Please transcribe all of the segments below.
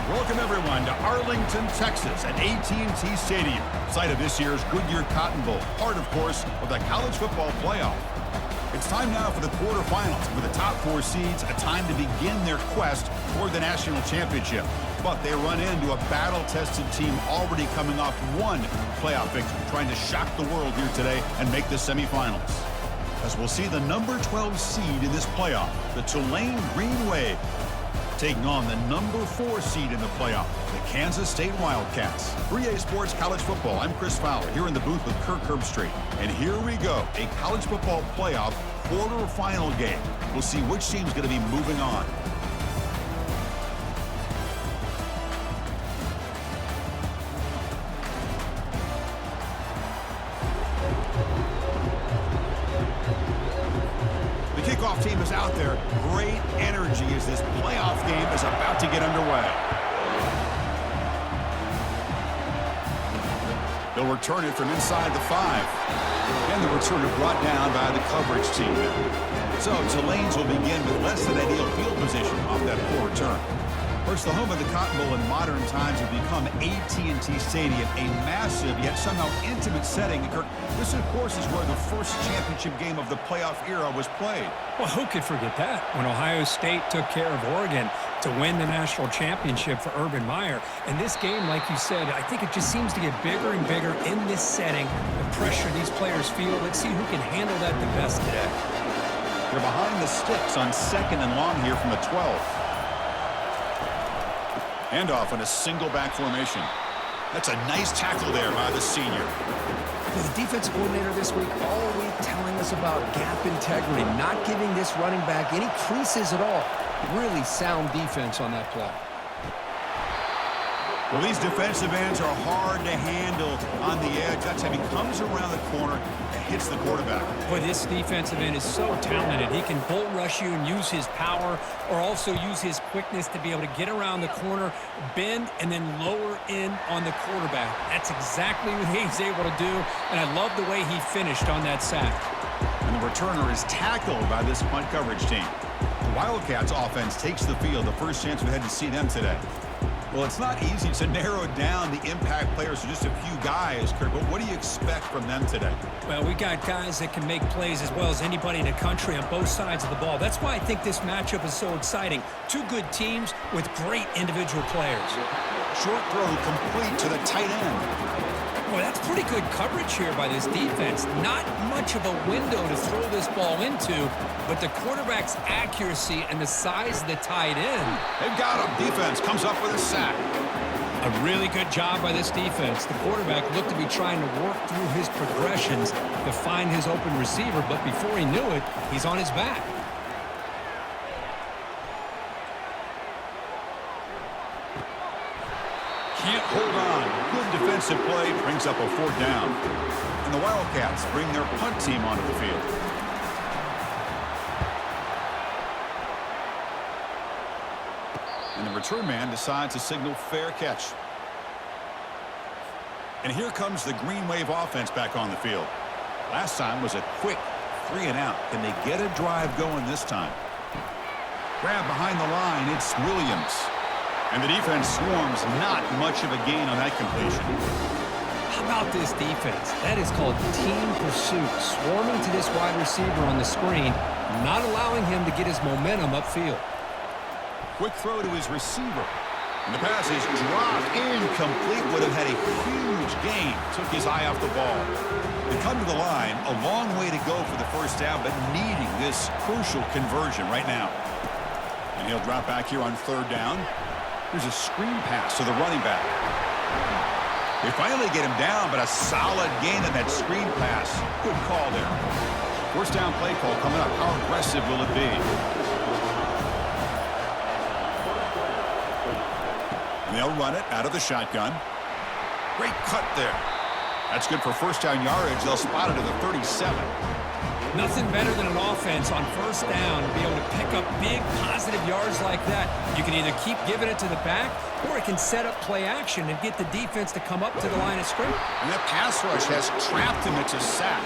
Welcome everyone to Arlington, Texas at AT&T Stadium, site of this year's Goodyear Cotton Bowl, part of course of the college football playoff. It's time now for the quarterfinals, for the top four seeds, a time to begin their quest for the national championship. But they run into a battle-tested team already coming off one playoff victory, trying to shock the world here today and make the semifinals. As we'll see the number 12 seed in this playoff, the Tulane Green Wave, taking on the number 4 seed in the playoff, the Kansas State Wildcats. 3A Sports College Football, I'm Chris Fowler, here in the booth with Kirk Herbstreit. And here we go, a college football playoff quarterfinal game. We'll see which team's going to be moving on. The kickoff team is out there. Great energy as this playoff game is about to get underway. They'll return it from inside the 5. And the returner brought down by the coverage team. So Tulane's will begin with less than ideal field position off that poor return. First, the home of the Cotton Bowl in modern times have become AT&T Stadium, a massive yet somehow intimate setting. This, of course, is where the first championship game of the playoff era was played. Well, who could forget that? When Ohio State took care of Oregon to win the national championship for Urban Meyer. And this game, like you said, I think it just seems to get bigger and bigger in this setting. The pressure these players feel. Let's see who can handle that the best today. They're behind the sticks on 2nd and long here from the 12. Handoff in a single back formation. That's a nice tackle there by the senior. The defensive coordinator this week all week telling us about gap integrity, not giving this running back any creases at all. Really sound defense on that play. Well, these defensive ends are hard to handle on the edge. That time he comes around the corner and hits the quarterback. Boy, this defensive end is so talented. He can bull rush you and use his power, or also use his quickness to be able to get around the corner, bend, and then lower in on the quarterback. That's exactly what he's able to do, and I love the way he finished on that sack. And the returner is tackled by this punt coverage team. The Wildcats offense takes the field. The first chance we had to see them today. Well, it's not easy to narrow down the impact players to just a few guys, Kirk, but what do you expect from them today? Well, we got guys that can make plays as well as anybody in the country on both sides of the ball. That's why I think this matchup is so exciting. Two good teams with great individual players. Short throw complete to the tight end. Boy, that's pretty good coverage here by this defense. Not much of a window to throw this ball into, but the quarterback's accuracy and the size of the tight end. They've got him. Defense comes up with a sack. A really good job by this defense. The quarterback looked to be trying to work through his progressions to find his open receiver, but before he knew it, he's on his back. Can't hold on. Good defensive play brings up a 4th down. And the Wildcats bring their punt team onto the field. And the return man decides to signal fair catch. And here comes the Green Wave offense back on the field. Last time was a quick 3 and out. Can they get a drive going this time? Grab behind the line. It's Williams. And the defense swarms, not much of a gain on that completion. How about this defense? That is called team pursuit. Swarming to this wide receiver on the screen, not allowing him to get his momentum upfield. Quick throw to his receiver. And the pass is dropped incomplete. Would have had a huge gain. Took his eye off the ball. They come to the line. A long way to go for the first down, but needing this crucial conversion right now. And he'll drop back here on 3rd down. There's a screen pass to the running back. They finally get him down, but a solid gain on that screen pass. Good call there. First down play call coming up. How aggressive will it be? And they'll run it out of the shotgun. Great cut there. That's good for first down yardage. They'll spot it at the 37. Nothing better than an offense on first down to be able to pick up big positive yards like that. You can either keep giving it to the back, or it can set up play action and get the defense to come up to the line of scrimmage. And that pass rush has trapped him. It's a sack.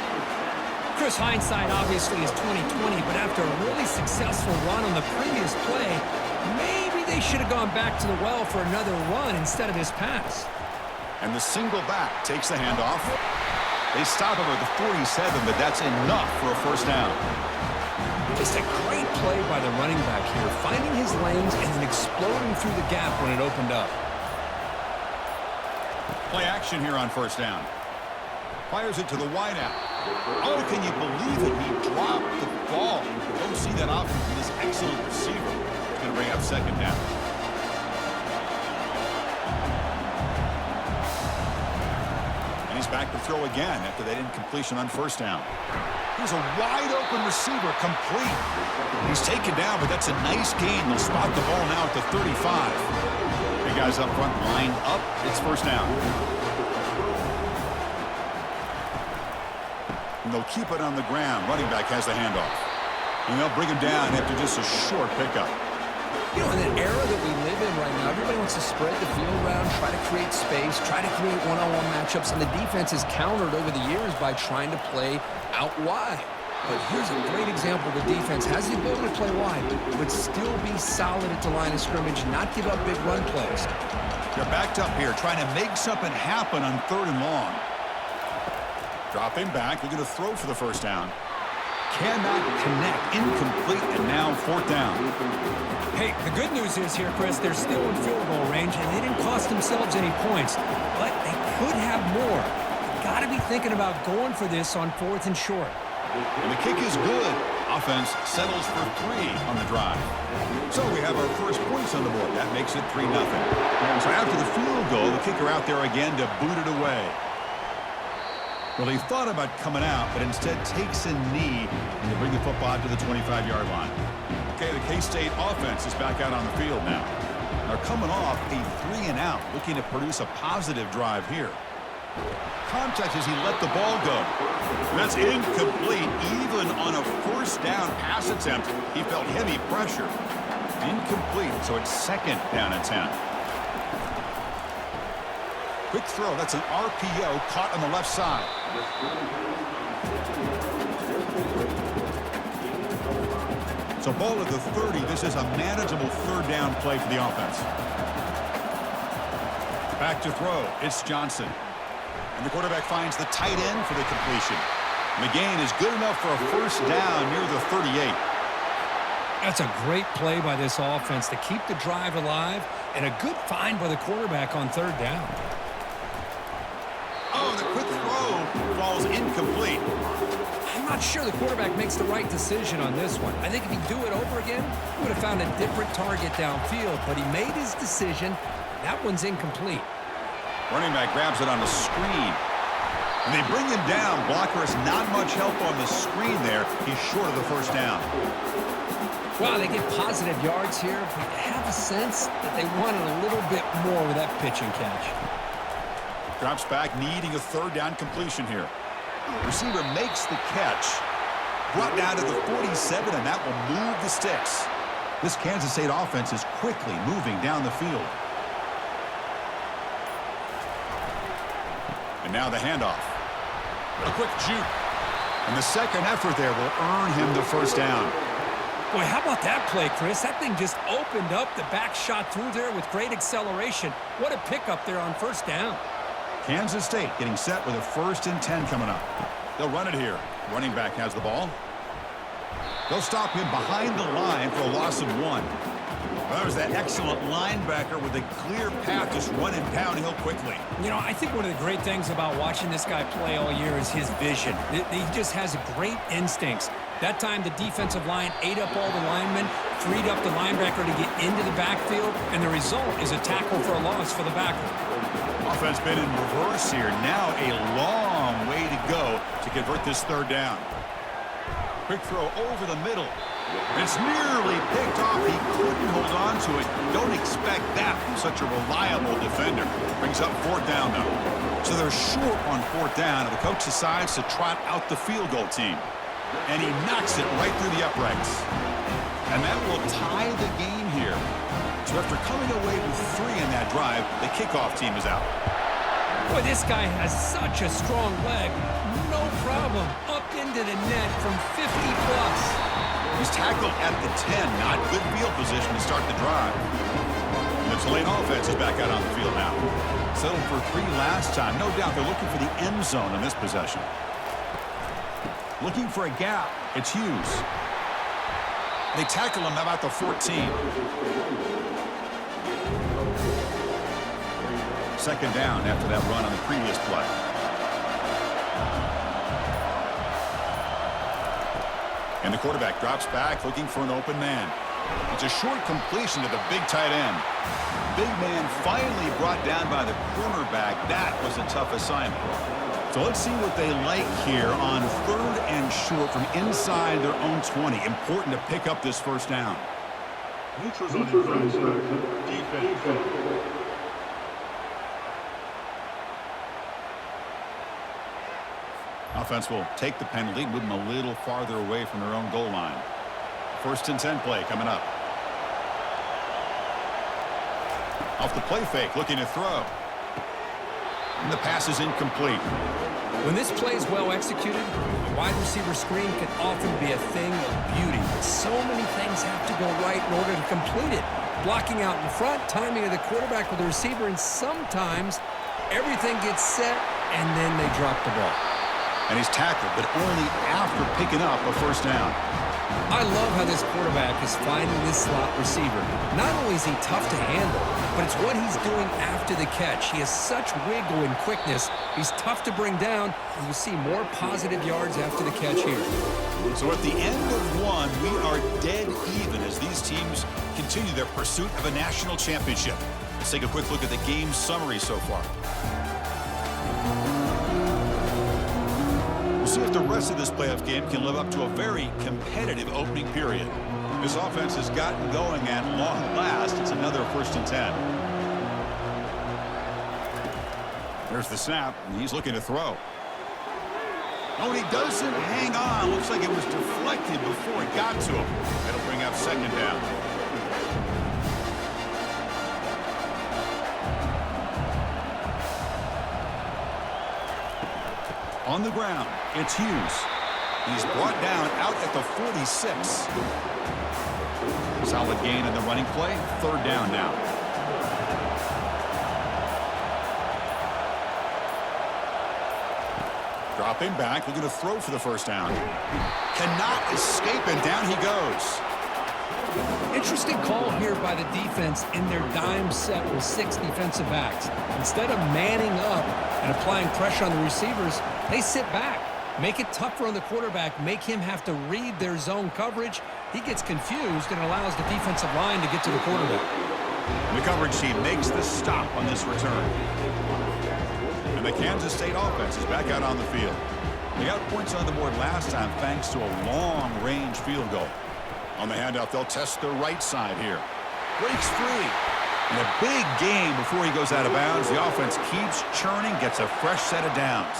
Chris, hindsight obviously is 20/20, but after a really successful run on the previous play, maybe they should have gone back to the well for another run instead of this pass. And the single back takes the handoff. They stop him at the 47, but that's enough for a first down. Just a great play by the running back here, finding his lanes and then exploding through the gap when it opened up. Play action here on first down. Fires it to the wideout. Oh, can you believe it? He dropped the ball. Don't see that often from this excellent receiver. He's going to bring up second down. And he's back to throw again after that incompletion on first down. Here's a wide-open receiver, complete. He's taken down, but that's a nice gain. They'll spot the ball now at the 35. Big guys up front, line up. It's first down. And they'll keep it on the ground. Running back has the handoff. And they'll bring him down after just a short pickup. You know, in an era that we live in right now, everybody wants to spread the field around, try to create space, try to create one-on-one matchups, and the defense has countered over the years by trying to play out wide. But here's a great example. The defense has the ability to play wide, but still be solid at the line of scrimmage, not give up big run plays. They're backed up here, trying to make something happen on 3rd and long. Dropping back, they're going to throw for the first down. Cannot connect, incomplete, and now 4th down. Hey, the good news is here, Chris, they're still in field goal range, and they didn't cost themselves any points, but they could have more. Got to be thinking about going for this on 4th and short. And the kick is good. Offense settles for 3 on the drive. So we have our first points on the board. That makes it 3-0. So after the field goal, the kicker out there again to boot it away. Well, he thought about coming out, but instead takes a knee and to bring the football out to the 25-yard line. Okay, the K-State offense is back out on the field now. They're coming off a 3-and-out, looking to produce a positive drive here. Contact as he let the ball go. That's incomplete. Even on a first down pass attempt, he felt heavy pressure. Incomplete, so it's 2nd down and 10. Quick throw. That's an RPO caught on the left side. So ball at the 30. This is a manageable 3rd down play for the offense. Back to throw. It's Johnson. And the quarterback finds the tight end for the completion. And the gain is good enough for a first down near the 38. That's a great play by this offense to keep the drive alive, and a good find by the quarterback on 3rd down. Oh, the quick throw falls incomplete. I'm not sure the quarterback makes the right decision on this one. I think if he'd do it over again, he would have found a different target downfield, but he made his decision. That one's incomplete. Running back grabs it on the screen. And they bring him down. Blocker has not much help on the screen there. He's short of the first down. Well, they get positive yards here, but I have a sense that they wanted a little bit more with that pitch and catch. Drops back, needing a 3rd down completion here. Receiver makes the catch. Brought down to the 47, and that will move the sticks. This Kansas State offense is quickly moving down the field. And now the handoff. A quick juke. And the second effort there will earn him the first down. Boy, how about that play, Chris? That thing just opened up. The back shot through there with great acceleration. What a pickup there on first down. Kansas State getting set with a 1st and 10 coming up. They'll run it here. Running back has the ball. They'll stop him behind the line for a loss of 1. Well, that was that excellent linebacker with a clear path, just running downhill quickly. You know, I think one of the great things about watching this guy play all year is his vision. He just has great instincts. That time, the defensive line ate up all the linemen, freed up the linebacker to get into the backfield, and the result is a tackle for a loss for the backer. Offense been in reverse here. Now a long way to go to convert this 3rd down. Quick throw over the middle. It's nearly picked off. He couldn't hold on to it. Don't expect that from such a reliable defender. Brings up 4th down, though. So they're short on 4th down, and the coach decides to trot out the field goal team. And he knocks it right through the uprights. And that will tie the game here. So after coming away with 3 in that drive, the kickoff team is out. Boy, this guy has such a strong leg. No problem. Up into the net from 50-plus. He's tackled at the 10. Not good field position to start the drive. And the Tulane offense is back out on the field now. Settled for 3 last time. No doubt they're looking for the end zone in this possession. Looking for a gap. It's Hughes. They tackle him about the 14. Second down after that run on the previous play. And the quarterback drops back looking for an open man. It's a short completion to the big tight end. Big man finally brought down by the cornerback. That was a tough assignment. So let's see what they like here on 3rd and short from inside their own 20. Important to pick up this first down. Neutrals on infraction. Defense. Offense will take the penalty, move them a little farther away from their own goal line. 1st and 10 play coming up. Off the play fake, looking to throw. And the pass is incomplete. When this play is well executed, a wide receiver screen can often be a thing of beauty. So many things have to go right in order to complete it. Blocking out in front, timing of the quarterback with the receiver, and sometimes everything gets set and then they drop the ball. And he's tackled, but only after picking up a first down. I love how this quarterback is finding this slot receiver. Not only is he tough to handle, but it's what he's doing after the catch. He has such wiggle and quickness. He's tough to bring down, and you'll see more positive yards after the catch here. So at the end of one, we are dead even as these teams continue their pursuit of a national championship. Let's take a quick look at the game summary so far. We'll see if the rest of this playoff game can live up to a very competitive opening period. This offense has gotten going, and long last, it's another 1st and 10. There's the snap, and he's looking to throw. Oh, and he doesn't hang on. Looks like it was deflected before it got to him. That'll bring up 2nd down. On the ground, it's Hughes. He's brought down out at the 46. Solid gain in the running play. 3rd down now. Dropping back, looking to throw for the first down. Cannot escape, and down he goes. Interesting call here by the defense in their dime set with 6 defensive backs. Instead of manning up and applying pressure on the receivers, they sit back, make it tougher on the quarterback, make him have to read their zone coverage. He gets confused and allows the defensive line to get to the quarterback. And the coverage team makes the stop on this return. And the Kansas State offense is back out on the field. They got points on the board last time thanks to a long-range field goal. On the handoff, they'll test the right side here. Breaks free. And a big game before he goes out of bounds. The offense keeps churning, gets a fresh set of downs.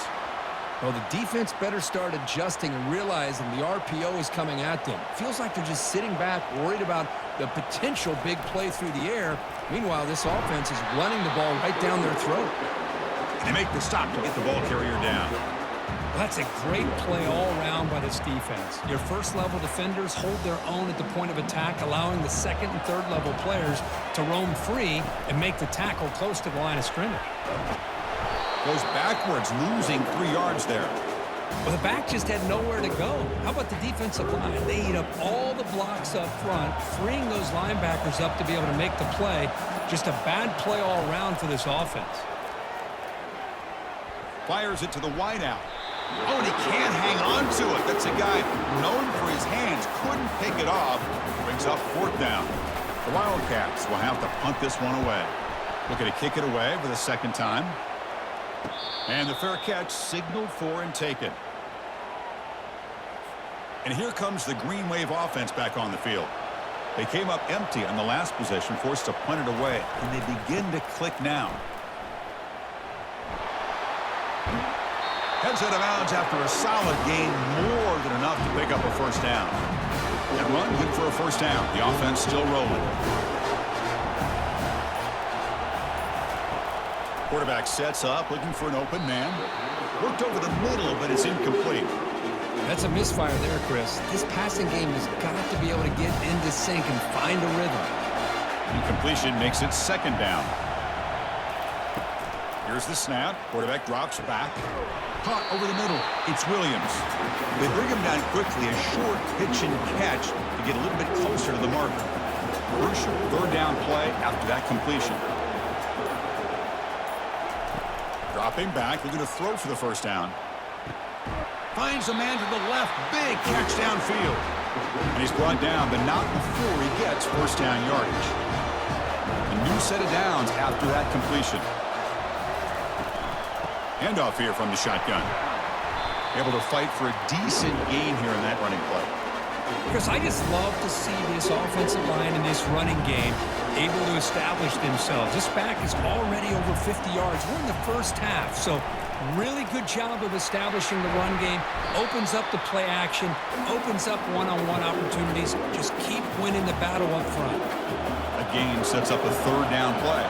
Well, the defense better start adjusting and realizing the RPO is coming at them. Feels like they're just sitting back, worried about the potential big play through the air. Meanwhile, this offense is running the ball right down their throat. And they make the stop to get the ball carrier down. That's a great play all around by this defense. Your first-level defenders hold their own at the point of attack, allowing the second and third-level players to roam free and make the tackle close to the line of scrimmage. Goes backwards, losing 3 yards there. Well, the back just had nowhere to go. How about the defensive line? They eat up all the blocks up front, freeing those linebackers up to be able to make the play. Just a bad play all around for this offense. Fires it to the wideout. Oh, and he can't hang on to it. That's a guy known for his hands. Couldn't pick it off. Brings up 4th down. The Wildcats will have to punt this one away. Looking to kick it away for the 2nd time. And the fair catch signaled for and taken. And here comes the Green Wave offense back on the field. They came up empty on the last possession, forced to punt it away. And they begin to click now. Heads out of bounds after a solid gain, more than enough to pick up a first down. That run good for a first down. The offense still rolling. Quarterback sets up, looking for an open man. Worked over the middle, but it's incomplete. That's a misfire there, Chris. This passing game has got to be able to get into sync and find a rhythm. Incompletion makes it second down. Here's the snap. Quarterback drops back. Caught over the middle. It's Williams. They bring him down quickly. A short pitch and catch to get a little bit closer to the marker. Crucial third down play after that completion. Dropping back. Looking to throw for the first down. Finds a man to the left. Big catch downfield. And he's brought down, but not before he gets first down yardage. A new set of downs after that completion. Handoff here from the shotgun. Able to fight for a decent gain here in that running play. Chris, I just love to see this offensive line and this running game able to establish themselves. This back is already over 50 yards. We're in the first half, so really good job of establishing the run game. Opens up the play action, opens up one-on-one opportunities. Just keep winning the battle up front. A gain sets up a third down play.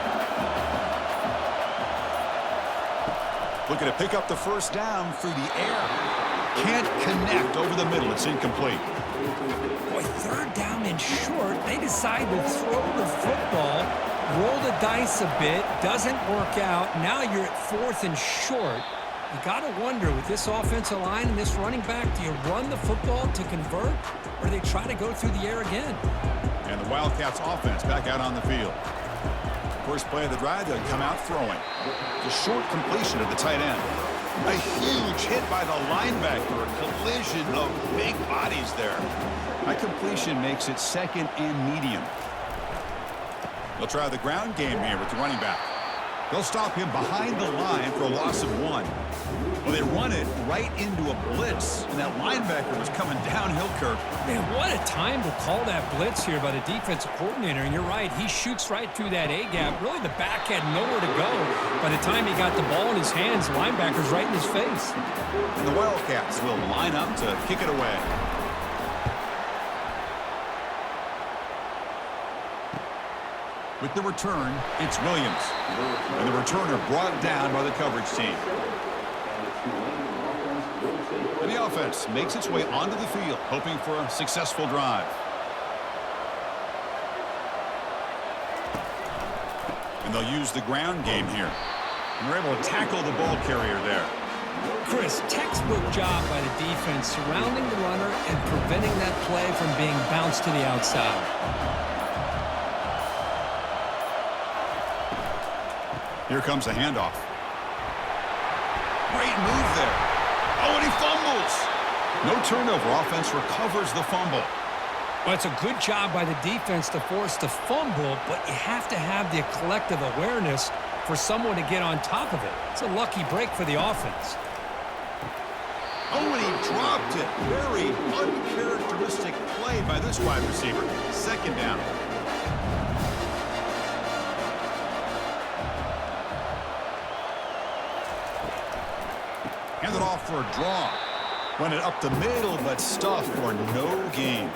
Looking to pick up the first down through the air. Can't connect over the middle. It's incomplete. Boy, third down and short. They decide to throw the football, roll the dice a bit, doesn't work out. Now you're at fourth and short. You got to wonder, with this offensive line and this running back, do you run the football to convert, or do they try to go through the air again? And the Wildcats offense back out on the field. First play of the drive, they'll come out throwing. The short completion of the tight end. A huge hit by the linebacker. A collision of big bodies there. That completion makes it second and medium. They'll try the ground game here with the running back. They'll stop him behind the line for a loss of 1. Well, they run it right into a blitz, and that linebacker was coming downhill, Kirk. Man, what a time to call that blitz here by the defensive coordinator. And you're right, he shoots right through that A-gap. Really, the back had nowhere to go. By the time he got the ball in his hands, the linebacker's right in his face. And the Wildcats will line up to kick it away. With the return, it's Williams. And the returner brought down by the coverage team. And the offense makes its way onto the field, hoping for a successful drive. And they'll use the ground game here. And they're able to tackle the ball carrier there. Chris, textbook job by the defense surrounding the runner and preventing that play from being bounced to the outside. Here comes the handoff. Great move there. Oh, and he fumbles. No turnover. Offense recovers the fumble. Well, it's a good job by the defense to force the fumble, but you have to have the collective awareness for someone to get on top of it. It's a lucky break for the offense. Oh, and he dropped it. Very uncharacteristic play by this wide receiver. Second down. Hand it off for a draw. Run it up the middle, but stuffed for no gain.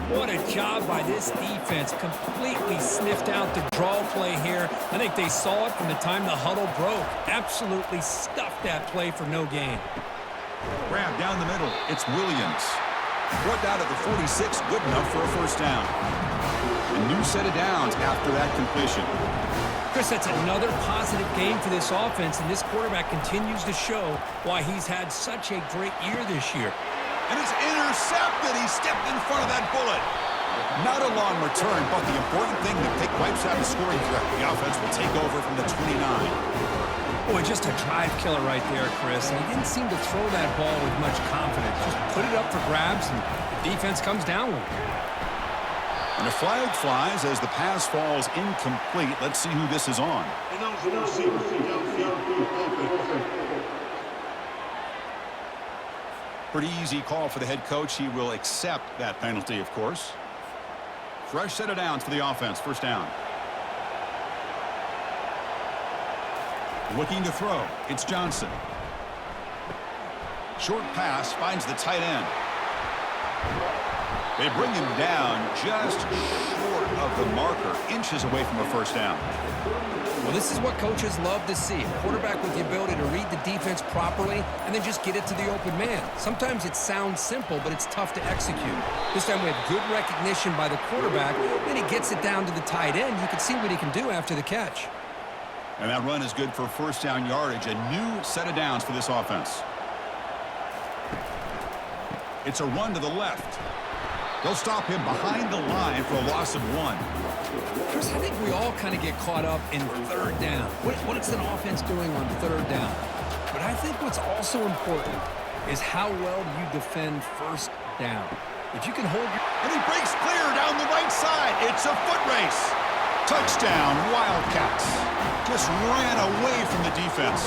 What a job by this defense. Completely sniffed out the draw play here. I think they saw it from the time the huddle broke. Absolutely stuffed that play for no gain. Grab down the middle. It's Williams. Brought down at the 46. Good enough for a first down. A new set of downs after that completion. Chris, that's another positive game for this offense, and this quarterback continues to show why he's had such a great year this year. And it's intercepted. He stepped in front of that bullet. Not a long return, but the important thing to take wipes out the scoring threat. The offense will take over from the 29. Boy, just a drive killer right there, Chris. And he didn't seem to throw that ball with much confidence. Just put it up for grabs, and the defense comes down with it. And a flag flies as the pass falls incomplete. Let's see who this is on. Pretty easy call for the head coach. He will accept that penalty, of course. Fresh set of downs for the offense. First down. Looking to throw. It's Johnson. Short pass finds the tight end. They bring him down just short of the marker, inches away from a first down. Well, this is what coaches love to see. A quarterback with the ability to read the defense properly and then just get it to the open man. Sometimes it sounds simple, but it's tough to execute. This time we have good recognition by the quarterback, then he gets it down to the tight end. You can see what he can do after the catch. And that run is good for first down yardage, a new set of downs for this offense. It's a run to the left. They'll stop him behind the line for a loss of 1. Chris, I think we all kind of get caught up in third down. What is an offense doing on third down? But I think what's also important is how well you defend first down. If you can hold your... And he breaks clear down the right side. It's a foot race. Touchdown, Wildcats. Just ran away from the defense.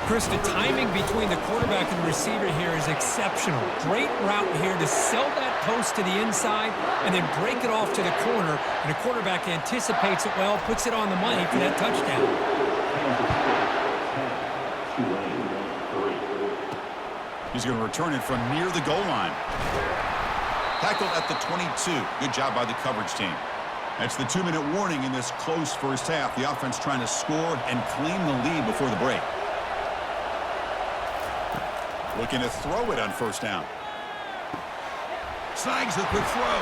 Chris, the timing between the quarterback and the receiver here is exceptional. Great route here to sell that post to the inside and then break it off to the corner. And the quarterback anticipates it well, puts it on the money for that touchdown. He's going to return it from near the goal line. Tackled at the 22. Good job by the coverage team. That's the 2-minute warning in this close first half. The offense trying to score and claim the lead before the break. Looking to throw it on first down. Snags the quick throw.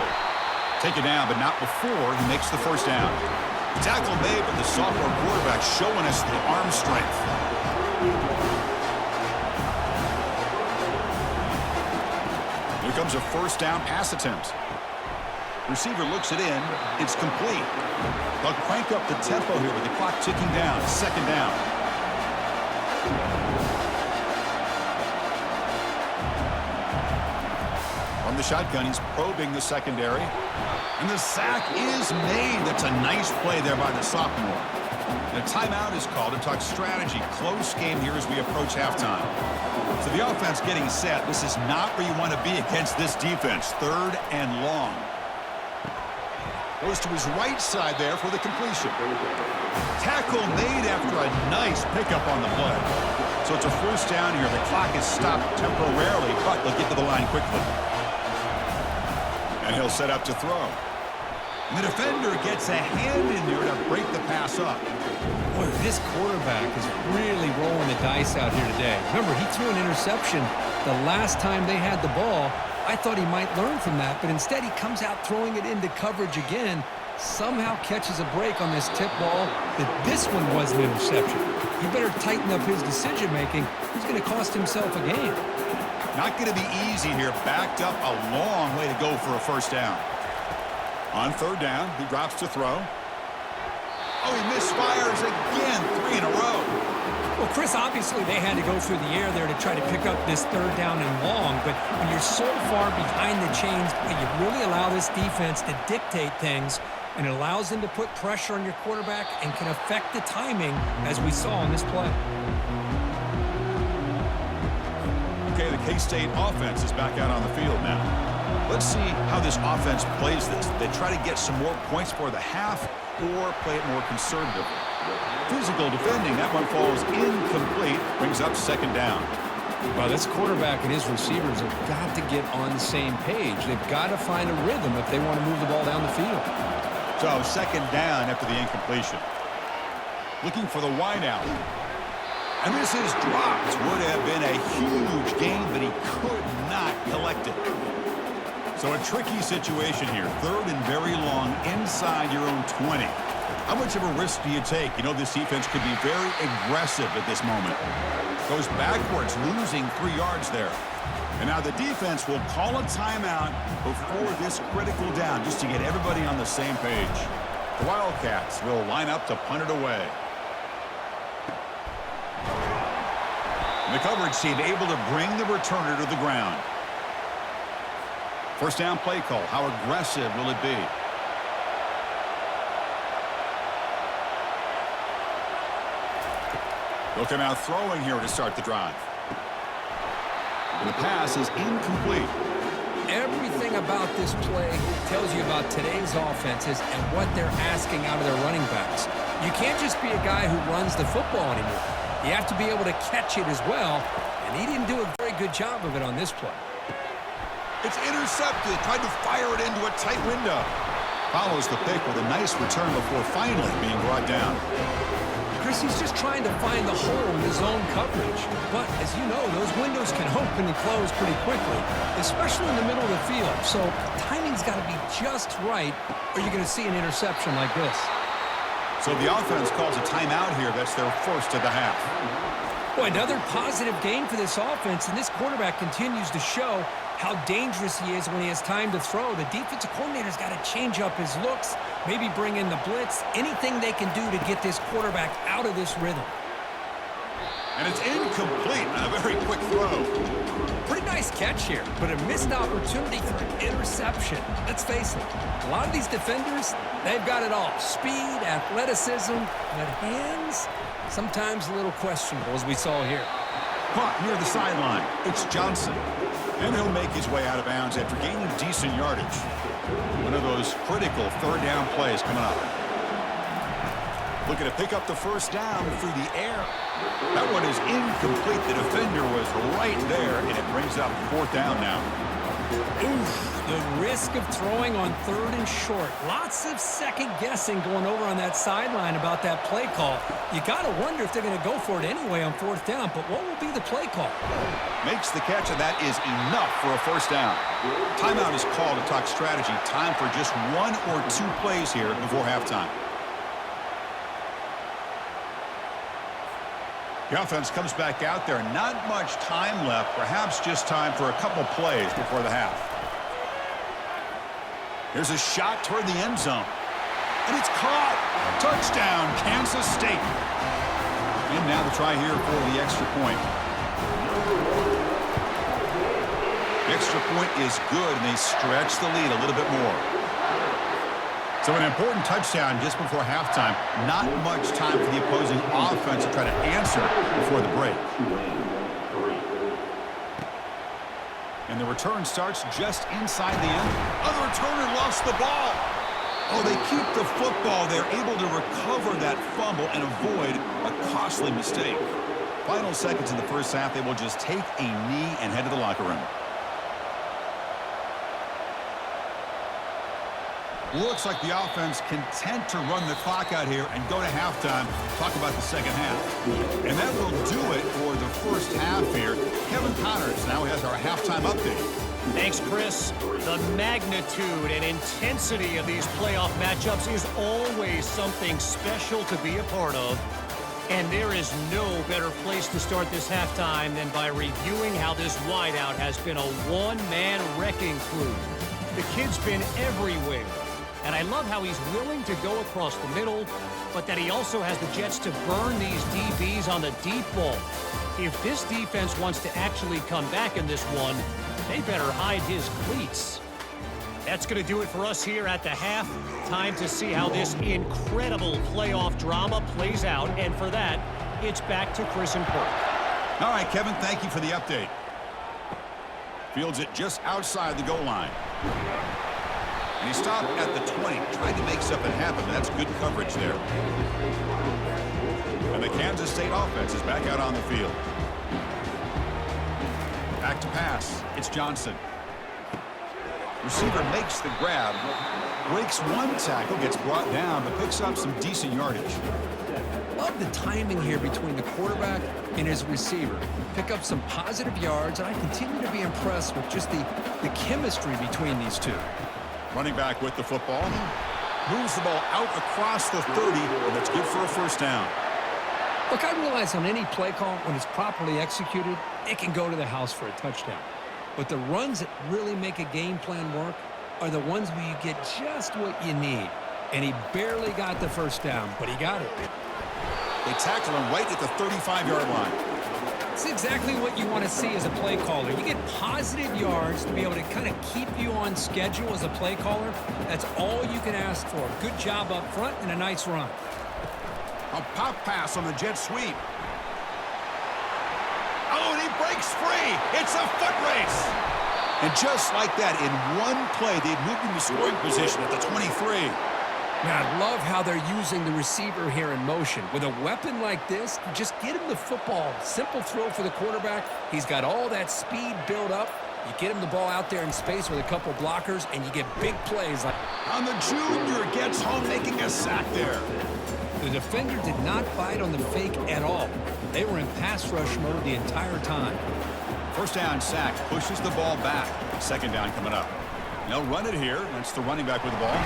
Take it down, but not before he makes the first down. Tackle made, but the sophomore quarterback showing us the arm strength. Here comes a first down pass attempt. Receiver looks it in. It's complete. They'll crank up the tempo here with the clock ticking down. Second down. From the shotgun, he's probing the secondary. And the sack is made. That's a nice play there by the sophomore. And a timeout is called to talk strategy. Close game here as we approach halftime. So the offense getting set. This is not where you want to be against this defense. Third and long. Goes to his right side there for the completion. Tackle made after a nice pickup on the play. So it's a first down here. The clock is stopped temporarily, but they'll get to the line quickly. And he'll set up to throw. And the defender gets a hand in there to break the pass up. Boy, this quarterback is really rolling the dice out here today. Remember, he threw an interception the last time they had the ball. I thought he might learn from that, but instead he comes out throwing it into coverage again, somehow catches a break on this tip ball that this one was an interception. He better tighten up his decision-making. He's going to cost himself a game. Not going to be easy here. Backed up a long way to go for a first down. On third down, he drops to throw. Oh, he misfires again. 3 in a row. Well, Chris, obviously they had to go through the air there to try to pick up this third down and long, but when you're so far behind the chains, you really allow this defense to dictate things, and it allows them to put pressure on your quarterback and can affect the timing, as we saw on this play. Okay, the K-State offense is back out on the field now. Let's see how this offense plays this. They try to get some more points for the half or play it more conservatively. Physical defending, that one falls incomplete, brings up second down. Well, this quarterback and his receivers have got to get on the same page. They've got to find a rhythm if they want to move the ball down the field. So second down after the incompletion. Looking for the wideout. And this is dropped. Would have been a huge gain, but he could not collect it. So a tricky situation here. Third and very long inside your own 20. How much of a risk do you take? You know, this defense could be very aggressive at this moment. Goes backwards, losing 3 yards there. And now the defense will call a timeout before this critical down, just to get everybody on the same page. The Wildcats will line up to punt it away. And the coverage team able to bring the returner to the ground. First down play call. How aggressive will it be? They'll come out throwing here to start the drive. And the pass is incomplete. Everything about this play tells you about today's offenses and what they're asking out of their running backs. You can't just be a guy who runs the football anymore. You have to be able to catch it as well, and he didn't do a very good job of it on this play. It's intercepted, tried to fire it into a tight window. Follows the pick with a nice return before finally being brought down. Chris, he's just trying to find the hole in his own coverage. But, as you know, those windows can open and close pretty quickly, especially in the middle of the field. So timing's got to be just right, or you're going to see an interception like this. So the offense calls a timeout here. That's their first of the half. Boy, another positive game for this offense, and this quarterback continues to show how dangerous he is when he has time to throw. The defensive coordinator's got to change up his looks, maybe bring in the blitz, anything they can do to get this quarterback out of this rhythm. And it's incomplete on a very quick throw. Pretty nice catch here, but a missed opportunity for an interception. Let's face it, a lot of these defenders, they've got it all. Speed, athleticism, but hands, sometimes a little questionable, as we saw here. Caught near the sideline. It's Johnson. And he'll make his way out of bounds after gaining decent yardage. One of those critical third down plays coming up. Looking to pick up the first down through the air. That one is incomplete. The defender was right there, and it brings up fourth down now. Oof, the risk of throwing on third and short. Lots of second guessing going over on that sideline about that play call. You got to wonder if they're going to go for it anyway on fourth down, but what will be the play call? Makes the catch, and that is enough for a first down. Timeout is called to talk strategy. Time for just one or two plays here before halftime. The offense comes back out there. Not much time left. Perhaps just time for a couple plays before the half. There's a shot toward the end zone. And it's caught. Touchdown, Kansas State. And now the try here for the extra point. The extra point is good, and they stretch the lead a little bit more. So an important touchdown just before halftime. Not much time for the opposing offense to try to answer before the break. And the return starts just inside the end. Other returner lost the ball. Oh, they keep the football. They're able to recover that fumble and avoid a costly mistake. Final seconds in the first half, they will just take a knee and head to the locker room. Looks like the offense content to run the clock out here and go to halftime. Talk about the second half. And that will do it for the first half here. Kevin Connors now has our halftime update. Thanks, Chris. The magnitude and intensity of these playoff matchups is always something special to be a part of. And there is no better place to start this halftime than by reviewing how this wideout has been a one-man wrecking crew. The kid's been everywhere. And I love how he's willing to go across the middle, but that he also has the jets to burn these DBs on the deep ball. If this defense wants to actually come back in this one, they better hide his cleats. That's going to do it for us here at the half. Time to see how this incredible playoff drama plays out. And for that, it's back to Chris and Perk. All right, Kevin, thank you for the update. Fields it just outside the goal line. And he stopped at the 20, tried to make something happen. That's good coverage there. And the Kansas State offense is back out on the field. Back to pass. It's Johnson. Receiver makes the grab. Breaks one tackle, gets brought down, but picks up some decent yardage. Love the timing here between the quarterback and his receiver. Pick up some positive yards, and I continue to be impressed with just the chemistry between these two. Running back with the football. Moves the ball out across the 30, and that's good for a first down. Look, I realize on any play call, when it's properly executed, it can go to the house for a touchdown. But the runs that really make a game plan work are the ones where you get just what you need. And he barely got the first down, but he got it. They tackle him right at the 35-yard line. It's exactly what you want to see as a play caller. You get positive yards to be able to kind of keep you on schedule as a play caller. That's all you can ask for. Good job up front and a nice run. A pop pass on the jet sweep. Oh, and he breaks free. It's a foot race. And just like that, in one play, they've moved into scoring position at the 23. Man, I love how they're using the receiver here in motion. With a weapon like this, just get him the football. Simple throw for the quarterback. He's got all that speed built up, You get him the ball out there in space with a couple blockers, and you get big plays. On the junior gets home, making a sack there. The defender did not bite on the fake at all. They were in pass rush mode the entire time. First down sack, pushes the ball back. Second down coming up. They'll run it here. That's the running back with the ball.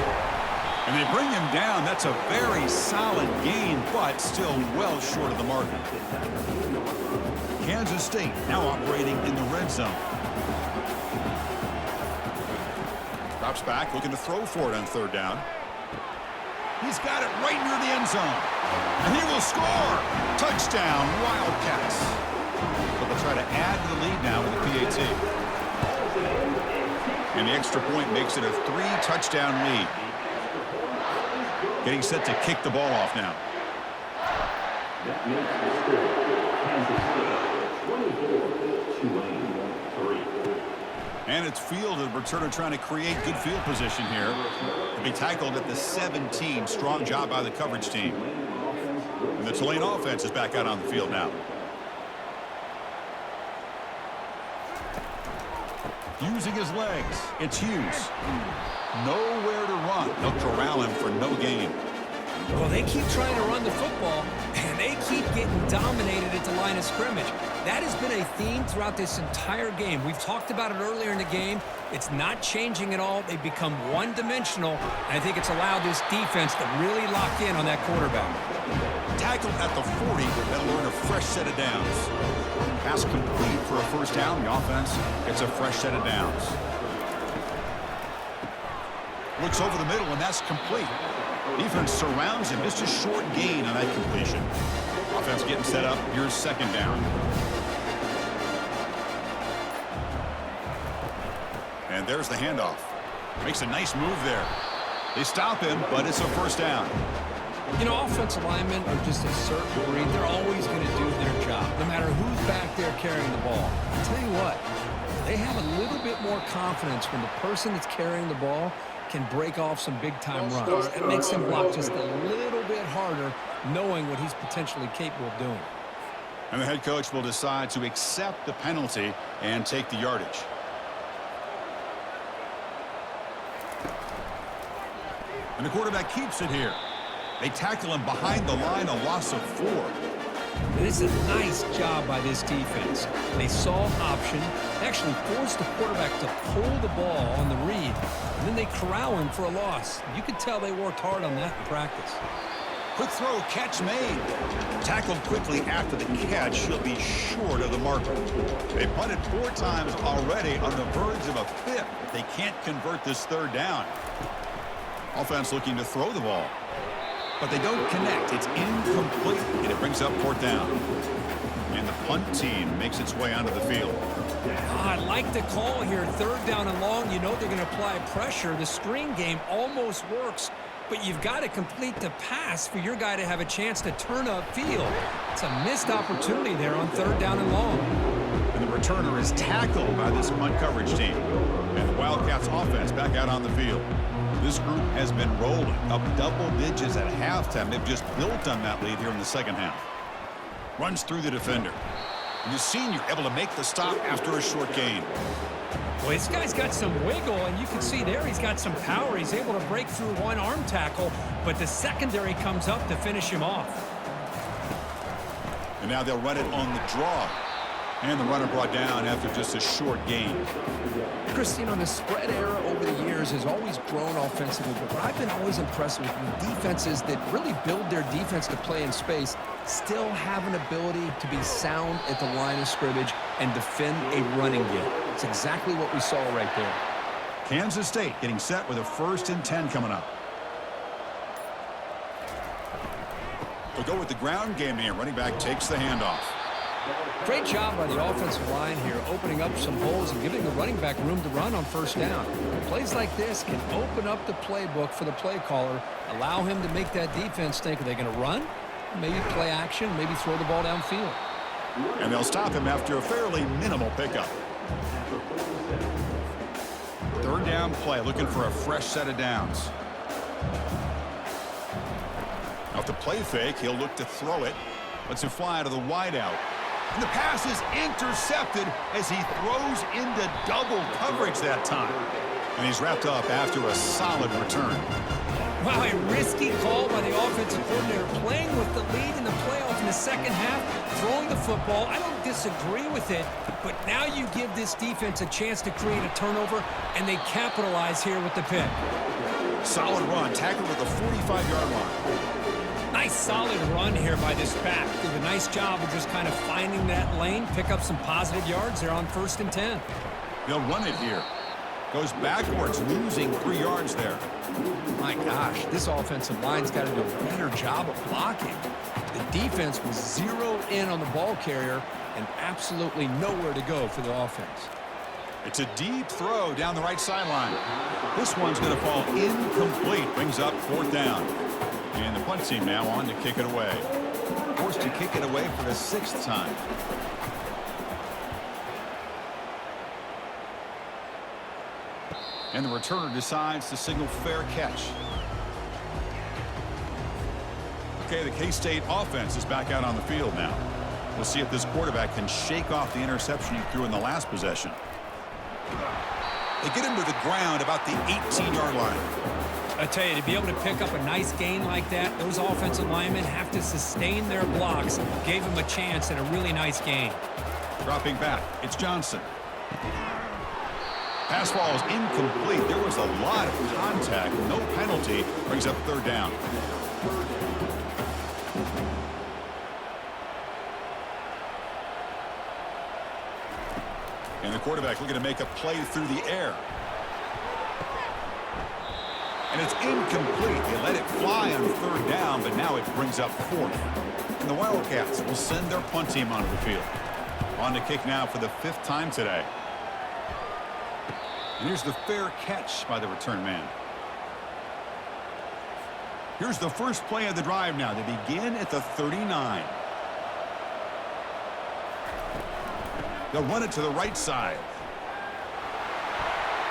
And they bring him down. That's a very solid gain, but still well short of the mark. Kansas State now operating in the red zone. Drops back, looking to throw for it on third down. He's got it right near the end zone. And he will score. Touchdown, Wildcats. But they'll try to add to the lead now with the PAT. And the extra point makes it a 3-touchdown lead. Getting set to kick the ball off now. And it's fielded. Returner trying to create good field position here. To be tackled at the 17. Strong job by the coverage team. And the Tulane offense is back out on the field now. Using his legs, it's Hughes. Nowhere to run. They'll corral him for no gain. Well, they keep trying to run the football, and they keep getting dominated at the line of scrimmage. That has been a theme throughout this entire game. We've talked about it earlier in the game. It's not changing at all. They've become one-dimensional, and I think it's allowed this defense to really lock in on that quarterback. Tackled at the 40, that'll earn a fresh set of downs. Pass complete for a first down. The offense gets a fresh set of downs. Looks over the middle, and that's complete. Defense surrounds him. Just a short gain on that completion. Offense getting set up. Here's second down. And there's the handoff. Makes a nice move there. They stop him, but it's a first down. You know, offensive linemen are just a certain breed. They're always going to do their job, no matter who's back there carrying the ball. I'll tell you what, they have a little bit more confidence when the person that's carrying the ball can break off some big-time runs. It makes them block just a little bit harder, knowing what he's potentially capable of doing. And the head coach will decide to accept the penalty and take the yardage. And the quarterback keeps it here. They tackle him behind the line, a loss of 4. This is a nice job by this defense. They saw option, actually forced the quarterback to pull the ball on the read, and then they corral him for a loss. You could tell they worked hard on that in practice. Quick throw, catch made. Tackled quickly after the catch. He'll be short of the marker. They punted 4 times already, on the verge of a 5th. They can't convert this third down. Offense looking to throw the ball, but they don't connect. It's incomplete, and it brings up 4th down. And the punt team makes its way onto the field. I like the call here. 3rd down and long. You know they're going to apply pressure. The screen game almost works, but you've got to complete the pass for your guy to have a chance to turn upfield. It's a missed opportunity there on 3rd down and long. And the returner is tackled by this punt coverage team. And the Wildcats offense back out on the field. This group has been rolling up double digits at halftime. They've just built on that lead here in the second half. Runs through the defender. And the senior able to make the stop after a short gain. Well, this guy's got some wiggle, and you can see there he's got some power. He's able to break through one arm tackle, but the secondary comes up to finish him off. And now they'll run it on the draw. And the runner brought down after just a short gain. Chris, you know, the spread era over the years has always grown offensively, but what I've been always impressed with defenses that really build their defense to play in space still have an ability to be sound at the line of scrimmage and defend a running game. It's exactly what we saw right there. Kansas State getting set with a 1st and 10 coming up. They'll go with the ground game here. Running back takes the handoff. Great job by the offensive line here, opening up some holes and giving the running back room to run on 1st down. Plays like this can open up the playbook for the play caller, allow him to make that defense think, are they going to run? Maybe play action, maybe throw the ball downfield. And they'll stop him after a fairly minimal pickup. 3rd down play, looking for a fresh set of downs. Off the play fake, he'll look to throw it. Lets it fly to the wideout. And the pass is intercepted as he throws into double coverage that time. And he's wrapped up after a solid return. Wow, a risky call by the offensive coordinator, playing with the lead in the playoff in the second half, throwing the football. I don't disagree with it, but now you give this defense a chance to create a turnover, and they capitalize here with the pick. Solid run, tackled at the 45-yard line. Nice solid run here by this back. Did a nice job of just kind of finding that lane, pick up some positive yards there on 1st and 10. They'll run it here. Goes backwards, losing 3 yards there. My gosh, this offensive line's got to do a better job of blocking. The defense was zeroed in on the ball carrier and absolutely nowhere to go for the offense. It's a deep throw down the right sideline. This one's going to fall incomplete. Brings up 4th down. And the punt team now on to kick it away. Forced to kick it away for the 6th time. And the returner decides to signal fair catch. Okay, the K-State offense is back out on the field now. We'll see if this quarterback can shake off the interception he threw in the last possession. They get him to the ground about the 18-yard line. I tell you, to be able to pick up a nice gain like that, those offensive linemen have to sustain their blocks. Gave him a chance at a really nice gain. Dropping back, it's Johnson. Pass ball is incomplete. There was a lot of contact. No penalty. Brings up 3rd down. And the quarterback looking to make a play through the air. And it's incomplete. They let it fly on 3rd down, but now it brings up 4th. And the Wildcats will send their punt team onto the field. On to kick now for the 5th time today. And here's the fair catch by the return man. Here's the first play of the drive now. They begin at the 39. They'll run it to the right side.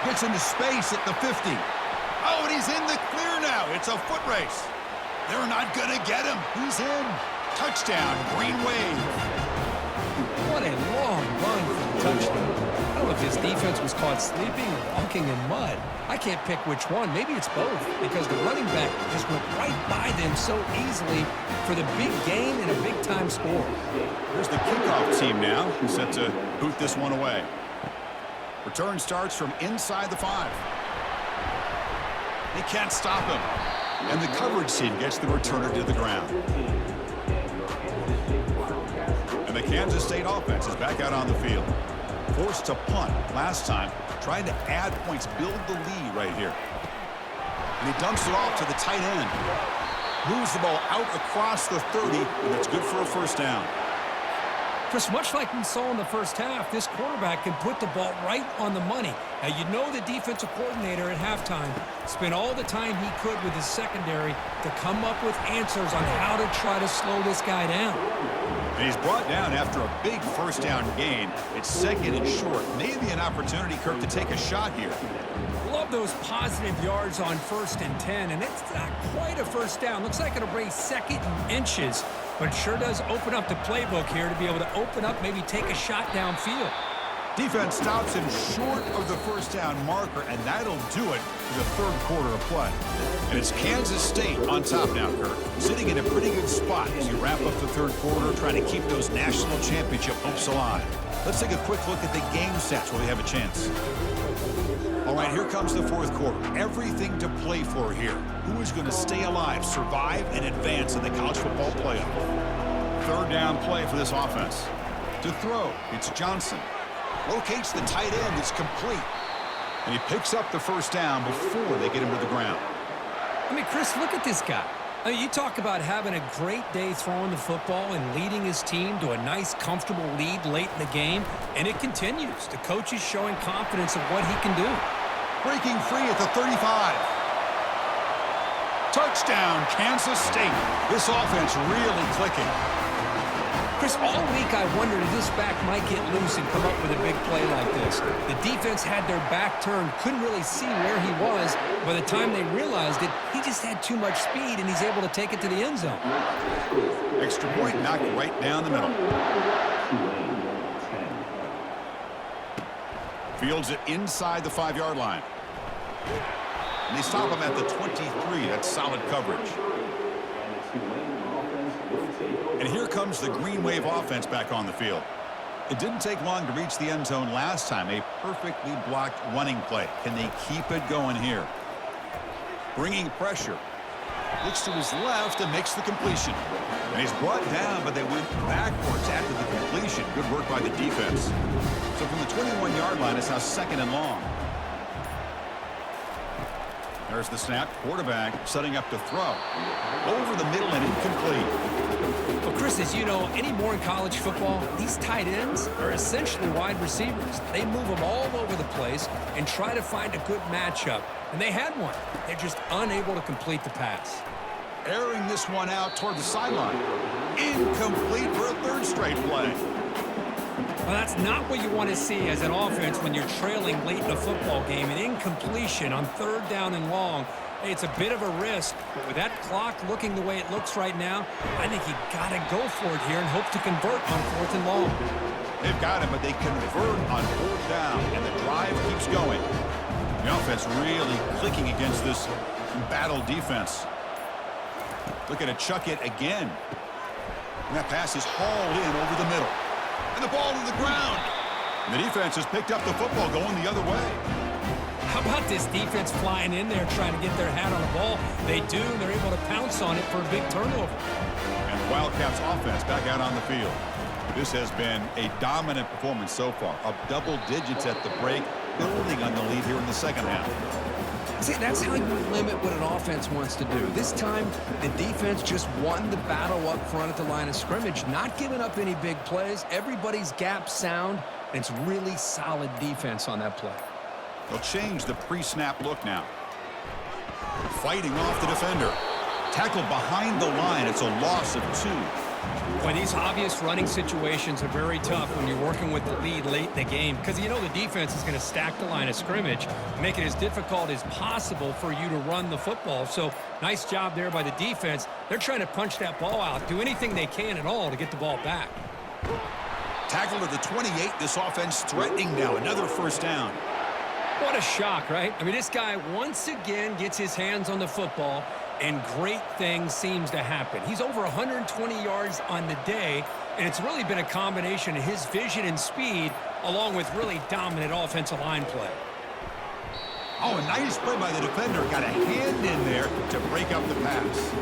Gets into space at the 50. Oh, and he's in the clear now. It's a foot race. They're not going to get him. He's in. Touchdown, Green Wave. What a long run for the touchdown. I don't know if this defense was caught sleeping or walking in mud. I can't pick which one. Maybe it's both, because the running back just went right by them so easily for the big gain and a big-time score. Here's the kickoff team now, set to boot this one away. Return starts from inside the 5. They can't stop him. And the coverage team gets the returner to the ground. And the Kansas State offense is back out on the field. Forced to punt last time, trying to add points, build the lead right here. And he dumps it off to the tight end. Moves the ball out across the 30, and that's good for a 1st down. Chris, much like we saw in the first half, this quarterback can put the ball right on the money. Now, you know the defensive coordinator at halftime spent all the time he could with his secondary to come up with answers on how to try to slow this guy down. And he's brought down after a big 1st down gain. It's 2nd and short. Maybe an opportunity, Kirk, to take a shot here. Love those positive yards on 1st and 10, and it's not quite a 1st down. Looks like it'll bring 2nd and inches, but sure does open up the playbook here to be able to open up, maybe take a shot downfield. Defense stops him short of the 1st down marker, and that'll do it for the 3rd quarter of play. And it's Kansas State on top now, Kirk, sitting in a pretty good spot as you wrap up the 3rd quarter, trying to keep those national championship hopes alive. Let's take a quick look at the game stats while we have a chance. All right, here comes the 4th quarter. Everything to play for here. Who is going to stay alive, survive, and advance in the college football playoff? 3rd down play for this offense. To throw, it's Johnson. Locates the tight end. It's complete. And he picks up the 1st down before they get him to the ground. I mean, Chris, look at this guy. I mean, you talk about having a great day throwing the football and leading his team to a nice, comfortable lead late in the game, and it continues. The coach is showing confidence of what he can do. Breaking free at the 35. Touchdown, Kansas State. This offense really clicking. Chris, all week I wondered if this back might get loose and come up with a big play like this. The defense had their back turned, couldn't really see where he was. By the time they realized it, he just had too much speed, and he's able to take it to the end zone. Extra point knocked right down the middle. Fields it inside the 5-yard line. And they stop him at the 23. That's solid coverage. And here comes the Green Wave offense back on the field. It didn't take long to reach the end zone last time. A perfectly blocked running play. Can they keep it going here? Bringing pressure. Looks to his left and makes the completion. And he's brought down, but they went backwards after the completion. Good work by the defense. So from the 21-yard line, it's now 2nd and long. There's the snap. Quarterback setting up to throw. Over the middle and incomplete. Well, Chris, as you know, anymore in college football, these tight ends are essentially wide receivers. They move them all over the place and try to find a good matchup. And they had one. They're just unable to complete the pass. Airing this one out toward the sideline. Incomplete for a 3rd straight play. Well, that's not what you want to see as an offense when you're trailing late in a football game. An incompletion on 3rd down and long. Hey, it's a bit of a risk, but with that clock looking the way it looks right now, I think you got to go for it here and hope to convert on 4th and long. They've got it, but they convert on 4th down, and the drive keeps going. The offense really clicking against this battle defense. Looking to chuck it again. And that pass is hauled in over the middle. And the ball to the ground. And the defense has picked up the football going the other way. How about this defense flying in there trying to get their hat on the ball? They do, and they're able to pounce on it for a big turnover. And the Wildcats offense back out on the field. This has been a dominant performance so far. Up double digits at the break, building on the lead here in the 2nd half. See, that's how you limit what an offense wants to do. This time, the defense just won the battle up front at the line of scrimmage, not giving up any big plays. Everybody's gap sound, and it's really solid defense on that play. They'll change the pre-snap look now. Fighting off the defender. Tackled behind the line. It's a loss of 2. Boy, these obvious running situations are very tough when you're working with the lead late in the game because you know the defense is going to stack the line of scrimmage, make it as difficult as possible for you to run the football. So nice job there by the defense. They're trying to punch that ball out, do anything they can at all to get the ball back. Tackled at the 28. This offense threatening now. Another 1st down. What a shock, right? I mean, this guy once again gets his hands on the football, and great things seems to happen. He's over 120 yards on the day, and it's really been a combination of his vision and speed along with really dominant offensive line play. Oh, a nice play by the defender. Got a hand in there to break up the pass.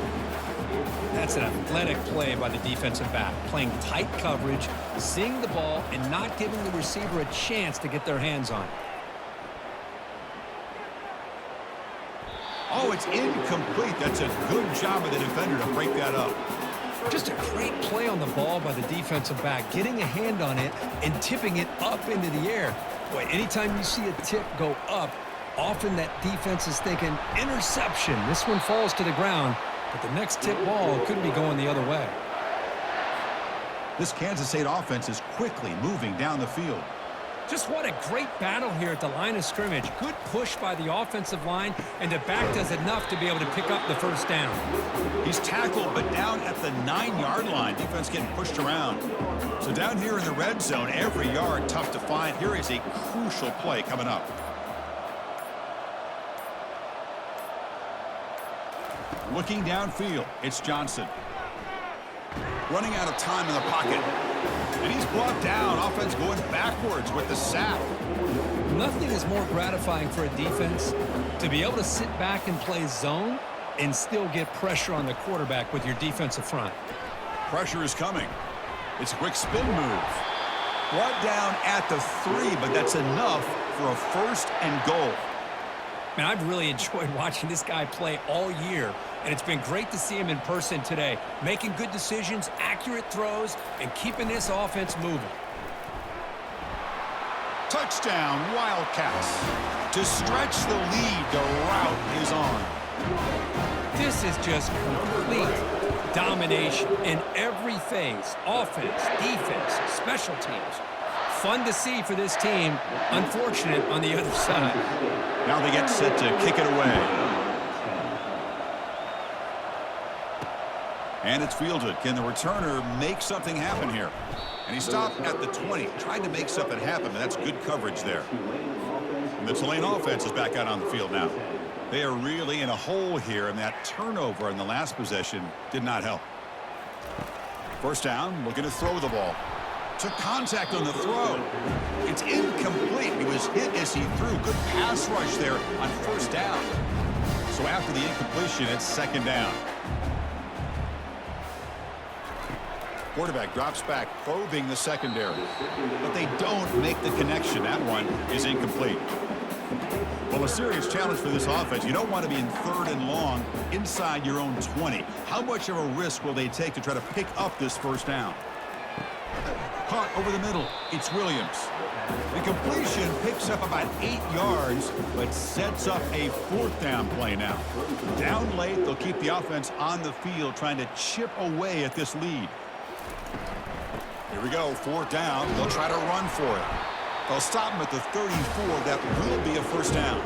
That's an athletic play by the defensive back, playing tight coverage, seeing the ball, and not giving the receiver a chance to get their hands on it. Oh, it's incomplete. That's a good job of the defender to break that up. Just a great play on the ball by the defensive back, getting a hand on it and tipping it up into the air. Boy, anytime you see a tip go up, often that defense is thinking interception. This one falls to the ground, but the next tip ball could be going the other way. This Kansas State offense is quickly moving down the field. Just what a great battle here at the line of scrimmage. Good push by the offensive line, and the back does enough to be able to pick up the 1st down. He's tackled, but down at the 9-yard line. Defense getting pushed around. So down here in the red zone, every yard tough to find. Here is a crucial play coming up. Looking downfield, it's Johnson. Running out of time in the pocket. And he's brought down. Offense going backwards with the sack. Nothing is more gratifying for a defense to be able to sit back and play zone and still get pressure on the quarterback with your defensive front. Pressure is coming. It's a quick spin move. Brought down at the 3, but that's enough for a 1st and goal. Man, I've really enjoyed watching this guy play all year, and it's been great to see him in person today, making good decisions, accurate throws, and keeping this offense moving. Touchdown, Wildcats. To stretch the lead, the route is on. This is just complete domination in every phase. Offense, defense, special teams. Fun to see for this team. Unfortunate on the other side. Now they get set to kick it away. And it's fielded. Can the returner make something happen here? And he stopped at the 20, tried to make something happen, and that's good coverage there. And the Tulane offense is back out on the field now. They are really in a hole here, and that turnover in the last possession did not help. First down, looking to throw the ball. Took contact on the throw. It's incomplete. He was hit as he threw. Good pass rush there on first down. So after the incompletion, it's second down. Quarterback drops back, probing the secondary. But they don't make the connection. That one is incomplete. Well, a serious challenge for this offense. You don't want to be in third and long inside your own 20. How much of a risk will they take to try to pick up this first down? Caught over the middle. It's Williams. The completion picks up about 8 yards, but sets up a fourth down play now. Down late, they'll keep the offense on the field trying to chip away at this lead. Here we go, fourth down. They'll try to run for it. They'll stop him at the 34. That will be a first down.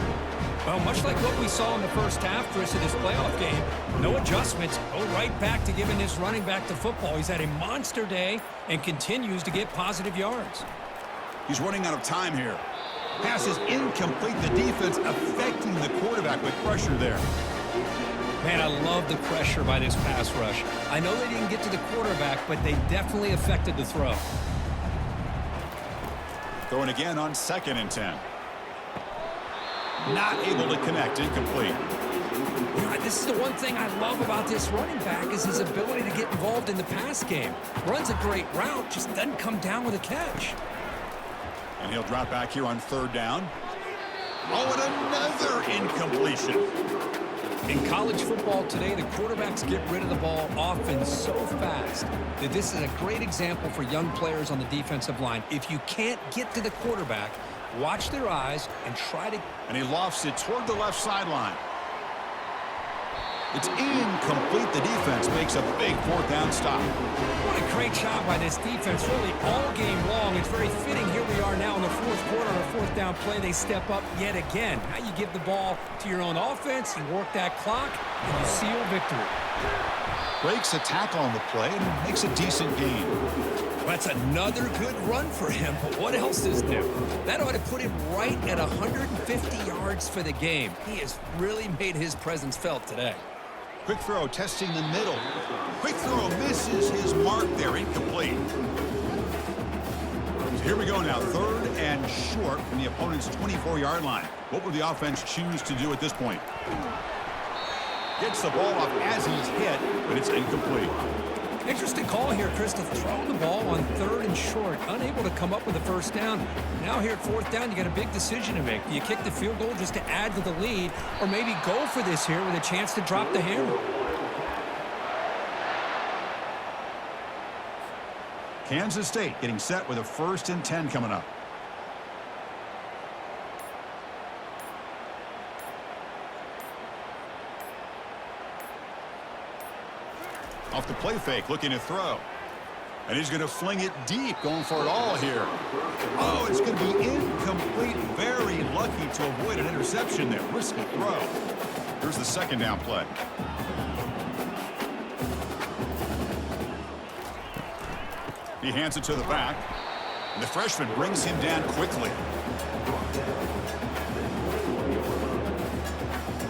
Well, much like what we saw in the first half, Chris, of this playoff game, no adjustments. Go right back to giving this running back the football. He's had a monster day and continues to get positive yards. He's running out of time here. Pass is incomplete. The defense affecting the quarterback with pressure there. Man, I love the pressure by this pass rush. I know they didn't get to the quarterback, but they definitely affected the throw. Throwing again on 2nd and 10. Not able to connect, incomplete. You know, this is the one thing I love about this running back is his ability to get involved in the pass game. Runs a great route, just doesn't come down with a catch. And he'll drop back here on third down. Oh, and another incompletion. In college football today, the quarterbacks get rid of the ball often so fast that this is a great example for young players on the defensive line. If you can't get to the quarterback, watch their eyes and try to... And he lofts it toward the left sideline. It's incomplete. The defense makes a big fourth down stop. What a great job by this defense, really all game long. It's very fitting. Here we are now in the fourth quarter, a fourth down play. They step up yet again. Now you give the ball to your own offense, you work that clock, and you seal victory. Breaks a tackle on the play and makes a decent gain. That's another good run for him, but what else is new? That ought to put him right at 150 yards for the game. He has really made his presence felt today. Quick throw, testing the middle. Quick throw, misses his mark there, incomplete. So here we go now, third and short from the opponent's 24-yard line. What would the offense choose to do at this point? Gets the ball off as he's hit, but it's incomplete. Interesting call here, Chris, to throw the ball on third and short. Unable to come up with a first down. Now here at fourth down, you got a big decision to make. Do you kick the field goal just to add to the lead, or maybe go for this here with a chance to drop the hammer? Kansas State getting set with a 1st and 10 coming up. Off the play fake, looking to throw. And he's going to fling it deep, going for it all here. Oh, it's going to be incomplete. Very lucky to avoid an interception there. Risky throw. Here's the second down play. He hands it to the back. And the freshman brings him down quickly.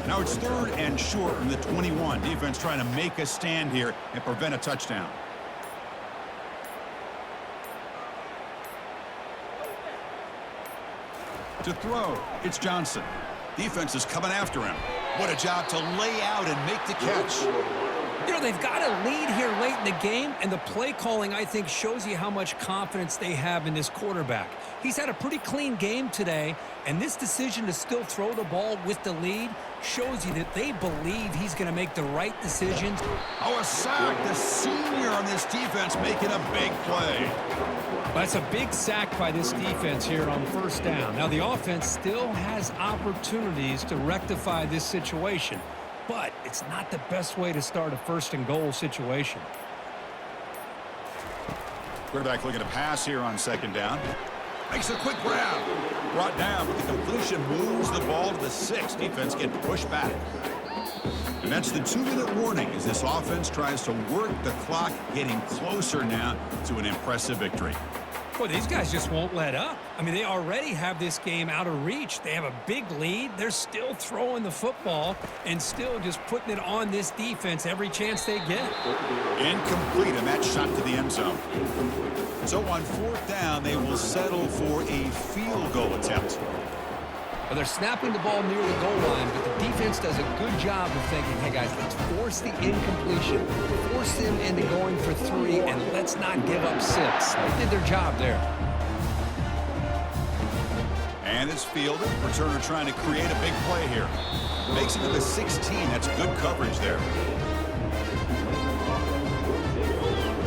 Now it's third and short from the 21. Defense trying to make a stand here and prevent a touchdown. To throw, it's Johnson. Defense is coming after him. What a job to lay out and make the catch. You know, they've got a lead here late in the game, and the play calling, I think, shows you how much confidence they have in this quarterback. He's had a pretty clean game today, and this decision to still throw the ball with the lead shows you that they believe he's going to make the right decisions. Oh, a sack. The senior on this defense making a big play. That's a big sack by this defense here on first down. Now, the offense still has opportunities to rectify this situation, but it's not the best way to start a first and goal situation. Quarterback looking to pass here on second down. Makes a quick grab. Brought down, but the completion moves the ball to the 6. Defense getting pushed back. And that's the 2-minute warning as this offense tries to work the clock, getting closer now to an impressive victory. Well, these guys just won't let up. I mean, they already have this game out of reach. They have a big lead. They're still throwing the football and still just putting it on this defense every chance they get. Incomplete, and that shot to the end zone. So on 4th down, they will settle for a field goal attempt. Well, they're snapping the ball near the goal line, but the defense does a good job of thinking, hey, guys, let's force the incompletion. Force them into going for 3, and let's not give up 6. They did their job there. And it's fielded. Returner trying to create a big play here. Makes it to the 16. That's good coverage there.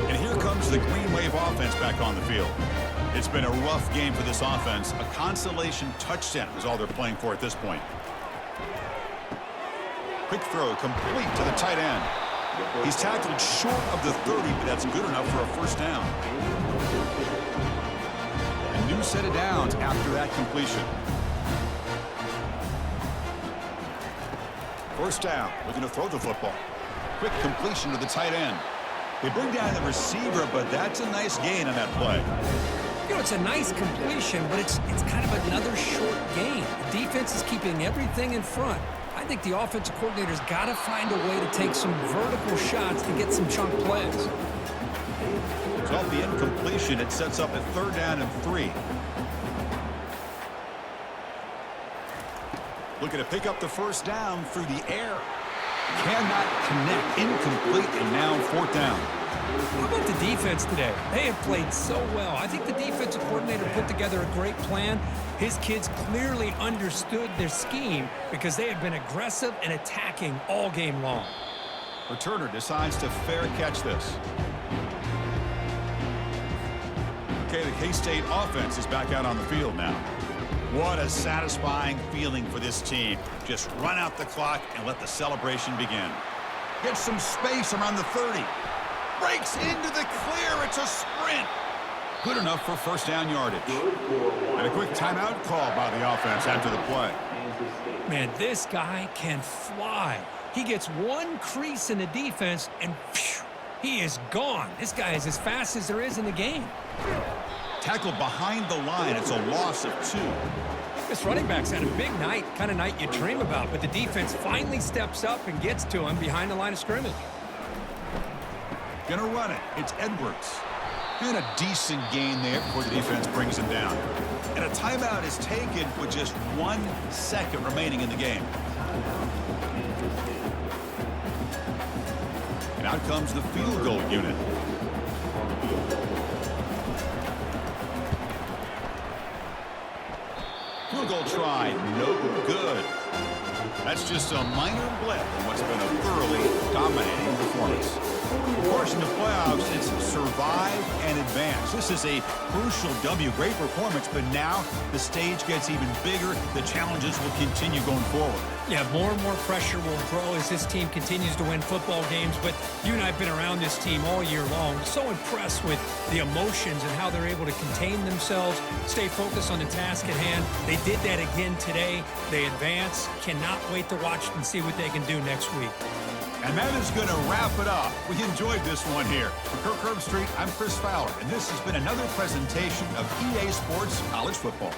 And here comes the Green Wave offense back on the field. It's been a rough game for this offense. A consolation touchdown is all they're playing for at this point. Quick throw complete to the tight end. He's tackled short of the 30, but that's good enough for a first down. A new set of downs after that completion. First down, looking to throw the football. Quick completion to the tight end. They bring down the receiver, but that's a nice gain on that play. You know, it's a nice completion, but it's kind of another short gain. The defense is keeping everything in front. I think the offensive coordinator's got to find a way to take some vertical shots to get some chunk plays. So off the incompletion, it sets up a 3rd down and 3. Looking to pick up the first down through the air. Cannot connect. Incomplete, and now 4th down. How about the defense today? They have played so well. I think the defensive coordinator put together a great plan. His kids clearly understood their scheme because they have been aggressive and attacking all game long. Returner decides to fair catch this. Okay, the K-State offense is back out on the field now. What a satisfying feeling for this team. Just run out the clock and let the celebration begin. Get some space around the 30. Breaks into the clear. It's a sprint. Good enough for first down yardage. And a quick timeout call by the offense after the play. Man, this guy can fly. He gets one crease in the defense, and phew, he is gone. This guy is as fast as there is in the game. Tackled behind the line. It's a loss of 2. This running back's had a big night, kind of night you dream about, but the defense finally steps up and gets to him behind the line of scrimmage. Gonna run it. It's Edwards. And a decent gain there before the defense brings him down. And a timeout is taken with just 1 second remaining in the game. And out comes the field goal unit. Field goal try, no good. That's just a minor blip in what's been a thoroughly dominating performance. Of course, in the playoffs, it's survive and advance. This is a crucial W. Great performance, but now the stage gets even bigger. The challenges will continue going forward. Yeah, more and more pressure will grow as this team continues to win football games, but you and I have been around this team all year long. So impressed with the emotions and how they're able to contain themselves, stay focused on the task at hand. They did that again today. They advance. Cannot wait to watch and see what they can do next week. And that is going to wrap it up. We enjoyed this one here. For Kirk Herbstreit, I'm Chris Fowler, and this has been another presentation of EA Sports College Football.